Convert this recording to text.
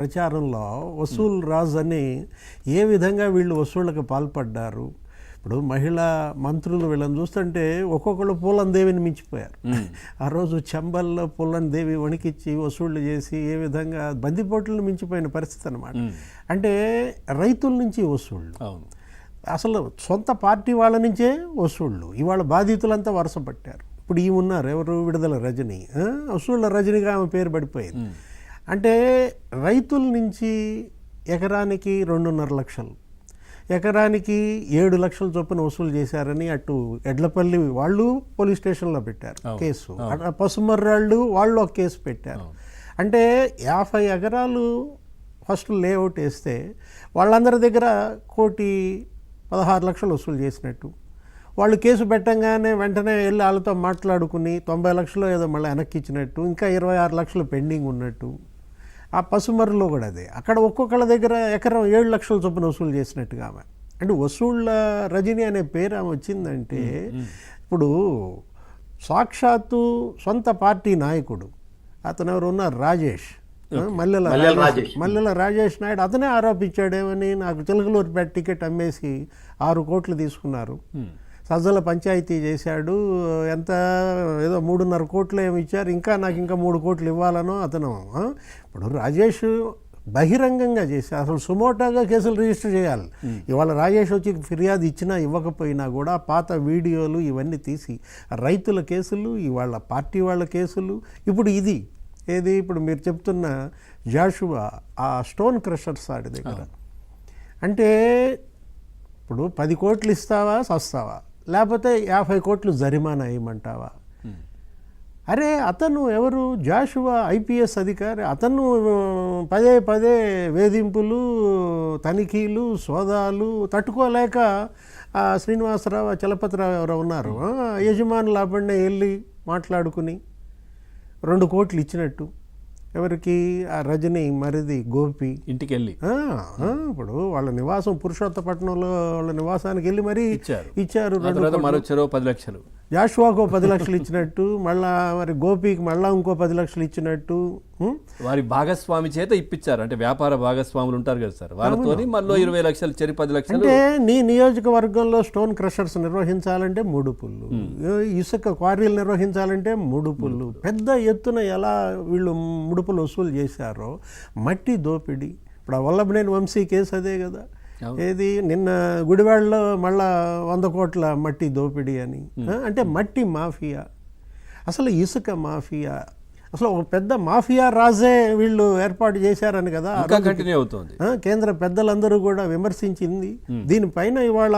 ప్రచారంలో వసూల్ రాజ్ అని ఏ విధంగా వీళ్ళు వసూళ్లకు పాల్పడ్డారు. ఇప్పుడు మహిళా మంత్రులు వీళ్ళని చూస్తుంటే ఒక్కొక్కళ్ళు పూలన్ దేవిని మించిపోయారు. ఆ రోజు చంబల్లో పూలన్ దేవి వణికిచ్చి వసూళ్లు చేసి ఏ విధంగా బందిపోట్లను మించిపోయిన పరిస్థితి అనమాట. అంటే రైతుల నుంచి వసూళ్ళు, అసలు సొంత పార్టీ వాళ్ళ నుంచే వసూళ్ళు. ఇవాళ బాధితులంతా వరుస పట్టారు. ఇప్పుడు ఈ ఉన్నారు ఎవరు, విడుదల రజని, వసూళ్ల రజనిగా ఆమె పేరు పడిపోయింది. అంటే రైతుల నుంచి ఎకరానికి 2.5 లక్షలు, ఎకరానికి 7 లక్షల చొప్పున వసూలు చేశారని అటు ఎడ్లపల్లి వాళ్ళు పోలీస్ స్టేషన్లో పెట్టారు కేసు, పసుమర్రాళ్ళు వాళ్ళు ఒక కేసు పెట్టారు. అంటే 50 ఎకరాలు ఫస్ట్ లేఅవుట్ వేస్తే వాళ్ళందరి దగ్గర 1,16 లక్షలు వసూలు చేసినట్టు. వాళ్ళు కేసు పెట్టంగానే వెంటనే వెళ్ళి వాళ్ళతో మాట్లాడుకుని 90 లక్షలు ఏదో మళ్ళీ వెనక్కి ఇచ్చినట్టు, ఇంకా 26 లక్షలు పెండింగ్ ఉన్నట్టు. ఆ పసుమర్రులో కూడా అదే, అక్కడ ఒక్కొక్కళ్ళ దగ్గర ఎకరం 7 లక్షల చొప్పున వసూలు చేసినట్టుగా ఆమె. అంటే వసూళ్ళ రజని అనే పేరు ఆమె వచ్చిందంటే ఇప్పుడు సాక్షాత్తు సొంత పార్టీ నాయకుడు అతను ఎవరు ఉన్నారు, రాజేష్, మల్లెల రాజేష్ నాయుడు, అతనే ఆరోపించాడేమని. నాకు చిలకలూరుపేట టికెట్ అమ్మేసి 6 కోట్లు తీసుకున్నారు, సజ్జల పంచాయతీ చేశాడు, ఎంత ఏదో 3.5 కోట్లు ఏమి ఇచ్చారు, ఇంకా నాకు ఇంకా 3 కోట్లు ఇవ్వాలనో అతను. ఇప్పుడు రాజేష్ బహిరంగంగా చేసి అసలు సుమోటాగా కేసులు రిజిస్టర్ చేయాలి. ఇవాళ రాజేష్ వచ్చి ఫిర్యాదు ఇచ్చినా ఇవ్వకపోయినా కూడా పాత వీడియోలు ఇవన్నీ తీసి రైతుల కేసులు, ఇవాళ పార్టీ వాళ్ళ కేసులు, ఇప్పుడు ఇది ఏది ఇప్పుడు మీరు చెప్తున్న జాషువా ఆ స్టోన్ క్రషర్స్ ఆడి దగ్గర. అంటే ఇప్పుడు 10 కోట్లు ఇస్తావా సస్తావా, లేకపోతే 50 కోట్లు జరిమానా వేయమంటావా? అరే అతను ఎవరు, జాషువా ఐపీఎస్ అధికారి, అతను పదే పదే వేధింపులు, తనిఖీలు, సోదాలు తట్టుకోలేక శ్రీనివాసరావు, చలపతిరావు ఎవరో ఉన్నారు, యజమానులు అప్పుడే వెళ్ళి మాట్లాడుకుని 2 కోట్లు ఇచ్చినట్టు. ఎవరికి, ఆ రజని మరిది గోపి ఇంటికి వెళ్ళి ఇప్పుడు వాళ్ళ నివాసం పురుషోత్తపట్నంలో వాళ్ళ నివాసానికి వెళ్ళి మరీ ఇచ్చారు. 10 లక్షలు జాషువాకు 10 లక్షలు ఇచ్చినట్టు, మళ్ళా మరి గోపికి మళ్ళా ఇంకో 10 లక్షలు ఇచ్చినట్టు వారి భాగస్వామి చేత ఇప్పించారు. అంటే వ్యాపార భాగస్వాములు ఉంటారు కదా సార్, వాళ్ళతో మళ్ళీ 20 లక్షలు చెరి 10 లక్షలు. అంటే నీ నియోజకవర్గంలో స్టోన్ క్రషర్స్ నిర్వహించాలంటే ముడుపులు, ఇసుక క్వారీలు నిర్వహించాలంటే ముడుపులు, పెద్ద ఎత్తున ఎలా వీళ్ళు ముడుపులు వసూలు చేశారో. మట్టి దోపిడీ, ఇప్పుడు ఆ వల్లభనేని వంశీ కేసు అదే కదా. ఏది నిన్న గుడివాడలో మళ్ళా 100 కోట్ల మట్టి దోపిడీ అని. అంటే మట్టి మాఫియా, అసలు ఇసుక మాఫియా, అసలు ఒక పెద్ద మాఫియా రాజే వీళ్ళు ఏర్పాటు చేశారని కదా కంటిన్యూ అవుతుంది. కేంద్ర పెద్దలందరూ కూడా విమర్శించింది. దీనిపైన ఇవాళ